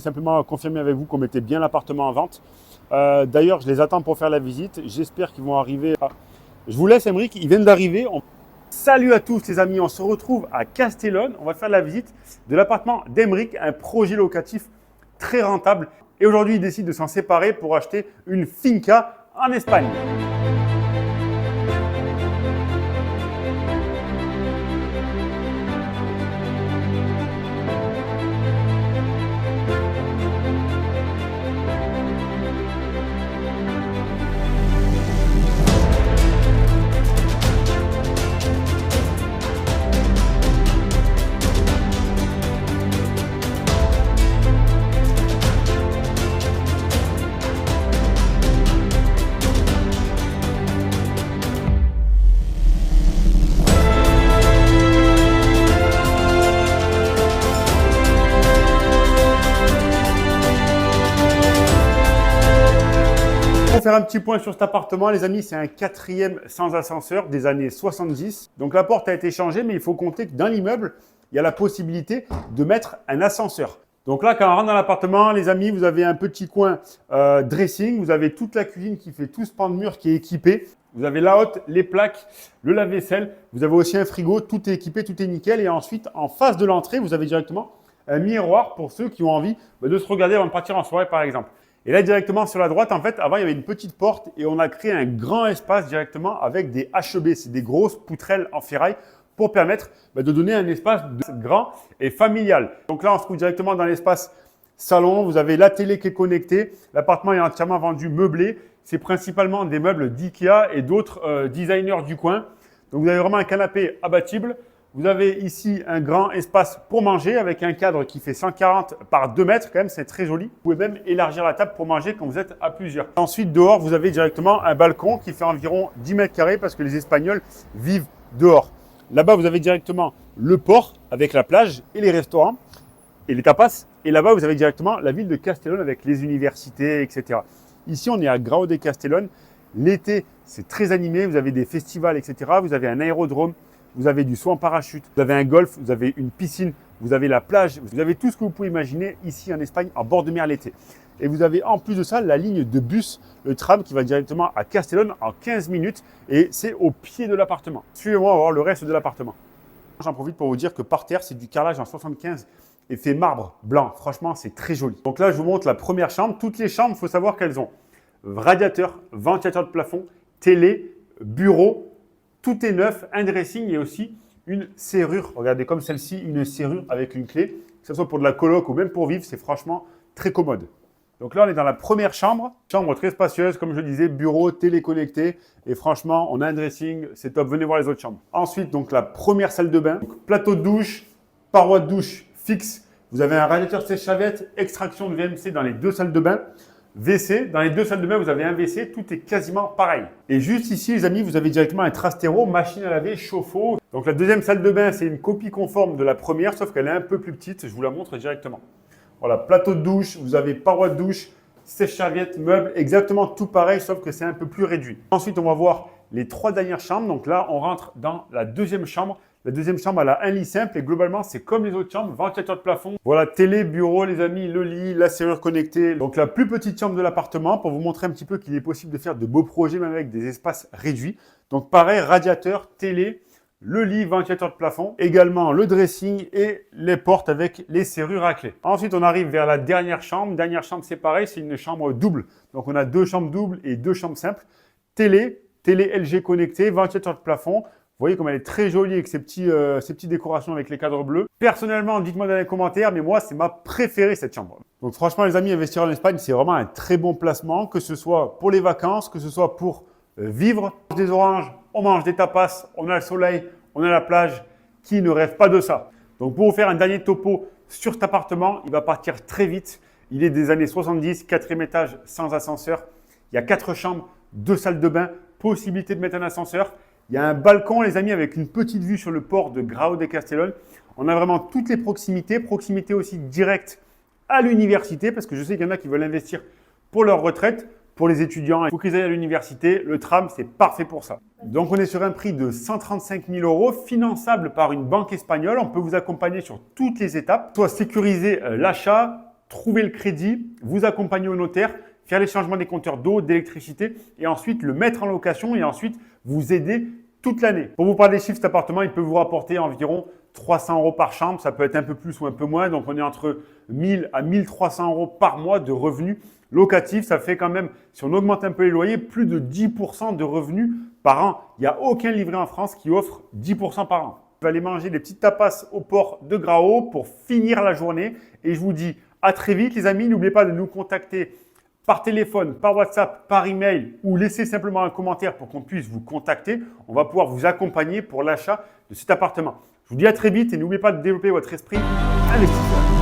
Simplement confirmer avec vous qu'on mettait bien l'appartement en vente. D'ailleurs, je les attends pour faire la visite. J'espère qu'ils vont arriver. Je vous laisse, Emeric, ils viennent d'arriver. Salut à tous les amis, on se retrouve à Castellón. On va faire la visite de l'appartement d'Emeric, un projet locatif très rentable. Et aujourd'hui, il décide de s'en séparer pour acheter une finca en Espagne. Pour faire un petit point sur cet appartement, les amis, c'est un 4e sans ascenseur des années 70. Donc la porte a été changée, mais il faut compter que dans l'immeuble, il y a la possibilité de mettre un ascenseur. Donc là, quand on rentre dans l'appartement, les amis, vous avez un petit coin dressing, vous avez toute la cuisine qui fait tout ce pan de mur qui est équipé. Vous avez la hotte, les plaques, le lave-vaisselle, vous avez aussi un frigo, tout est équipé, tout est nickel. Et ensuite, en face de l'entrée, vous avez directement un miroir pour ceux qui ont envie de se regarder avant de partir en soirée, par exemple. Et là, directement sur la droite, en fait, avant, il y avait une petite porte et on a créé un grand espace directement avec des HEB. C'est des grosses poutrelles en ferraille pour permettre de donner un espace grand et familial. Donc là, on se trouve directement dans l'espace salon. Vous avez la télé qui est connectée. L'appartement est entièrement vendu meublé. C'est principalement des meubles d'IKEA et d'autres designers du coin. Donc, vous avez vraiment un canapé abattable. Vous avez ici un grand espace pour manger avec un cadre qui fait 140 par 2 mètres. Quand même, c'est très joli. Vous pouvez même élargir la table pour manger quand vous êtes à plusieurs. Ensuite, dehors, vous avez directement un balcon qui fait environ 10 mètres carrés parce que les Espagnols vivent dehors. Là-bas, vous avez directement le port avec la plage et les restaurants et les tapas. Et là-bas, vous avez directement la ville de Castellón avec les universités, etc. Ici, on est à Grau de Castellón. L'été, c'est très animé. Vous avez des festivals, etc. Vous avez un aérodrome. Vous avez du saut en parachute, vous avez un golf, vous avez une piscine, vous avez la plage, vous avez tout ce que vous pouvez imaginer ici en Espagne, en bord de mer l'été. Et vous avez en plus de ça la ligne de bus, le tram qui va directement à Castellón en 15 minutes et c'est au pied de l'appartement. Suivez-moi, on va voir le reste de l'appartement. J'en profite pour vous dire que par terre, c'est du carrelage en 75 et fait marbre blanc. Franchement, c'est très joli. Donc là, je vous montre la première chambre. Toutes les chambres, il faut savoir qu'elles ont radiateur, ventilateur de plafond, télé, bureau. Tout est neuf, un dressing et aussi une serrure. Regardez comme celle-ci, une serrure avec une clé. Que ce soit pour de la coloc ou même pour vivre, c'est franchement très commode. Donc là, on est dans la première chambre. Chambre très spacieuse, comme je disais, bureau, télé connecté. Et franchement, on a un dressing, c'est top. Venez voir les autres chambres. Ensuite, donc la première salle de bain. Donc, plateau de douche, paroi de douche fixe. Vous avez un radiateur sèche-chavette, extraction de VMC dans les 2 salles de bain. WC, dans les 2 salles de bain, vous avez un WC, tout est quasiment pareil. Et juste ici, les amis, vous avez directement un Trastero, machine à laver, chauffe-eau. Donc la deuxième salle de bain, c'est une copie conforme de la première, sauf qu'elle est un peu plus petite. Je vous la montre directement. Voilà, plateau de douche, vous avez paroi de douche, sèche-serviette, meubles, exactement tout pareil, sauf que c'est un peu plus réduit. Ensuite, on va voir les 3 dernières chambres. Donc là, on rentre dans la deuxième chambre. La deuxième chambre, elle a un lit simple et globalement, c'est comme les autres chambres, ventilateur de plafond. Voilà, télé, bureau, les amis, le lit, la serrure connectée. Donc la plus petite chambre de l'appartement pour vous montrer un petit peu qu'il est possible de faire de beaux projets même avec des espaces réduits. Donc pareil, radiateur, télé, le lit, ventilateur de plafond, également le dressing et les portes avec les serrures à clé. Ensuite, on arrive vers la dernière chambre. Dernière chambre, c'est pareil, c'est une chambre double. Donc on a 2 chambres doubles et 2 chambres simples. Télé LG connectée, ventilateur de plafond. Vous voyez comme elle est très jolie avec ces petites décorations avec les cadres bleus. Personnellement, dites-moi dans les commentaires, mais moi, c'est ma préférée cette chambre. Donc franchement, les amis, investir en Espagne, c'est vraiment un très bon placement, que ce soit pour les vacances, que ce soit pour vivre. On mange des oranges, on mange des tapas, on a le soleil, on a la plage. Qui ne rêve pas de ça? Donc pour vous faire un dernier topo sur cet appartement, il va partir très vite. Il est des années 70, 4e étage sans ascenseur. Il y a 4 chambres, 2 salles de bain, possibilité de mettre un ascenseur. Il y a un balcon, les amis, avec une petite vue sur le port de Grau de Castellón. On a vraiment toutes les proximités. Proximité aussi directe à l'université, parce que je sais qu'il y en a qui veulent investir pour leur retraite. Pour les étudiants, il faut qu'ils aillent à l'université. Le tram, c'est parfait pour ça. Donc, on est sur un prix de 135 000 €, finançable par une banque espagnole. On peut vous accompagner sur toutes les étapes, soit sécuriser l'achat, trouver le crédit, vous accompagner au notaire, faire les changements des compteurs d'eau, d'électricité et ensuite le mettre en location et ensuite vous aider toute l'année. Pour vous parler des chiffres, cet appartement, il peut vous rapporter environ 300 euros par chambre. Ça peut être un peu plus ou un peu moins. Donc, on est entre 1000 à 1300 euros par mois de revenus locatifs. Ça fait quand même, si on augmente un peu les loyers, plus de 10% de revenus par an. Il n'y a aucun livret en France qui offre 10% par an. Je vais aller manger des petites tapas au port de Grao pour finir la journée. Et je vous dis à très vite, les amis. N'oubliez pas de nous contacter par téléphone, par WhatsApp, par email ou laissez simplement un commentaire pour qu'on puisse vous contacter. On va pouvoir vous accompagner pour l'achat de cet appartement. Je vous dis à très vite et n'oubliez pas de développer votre esprit investisseur.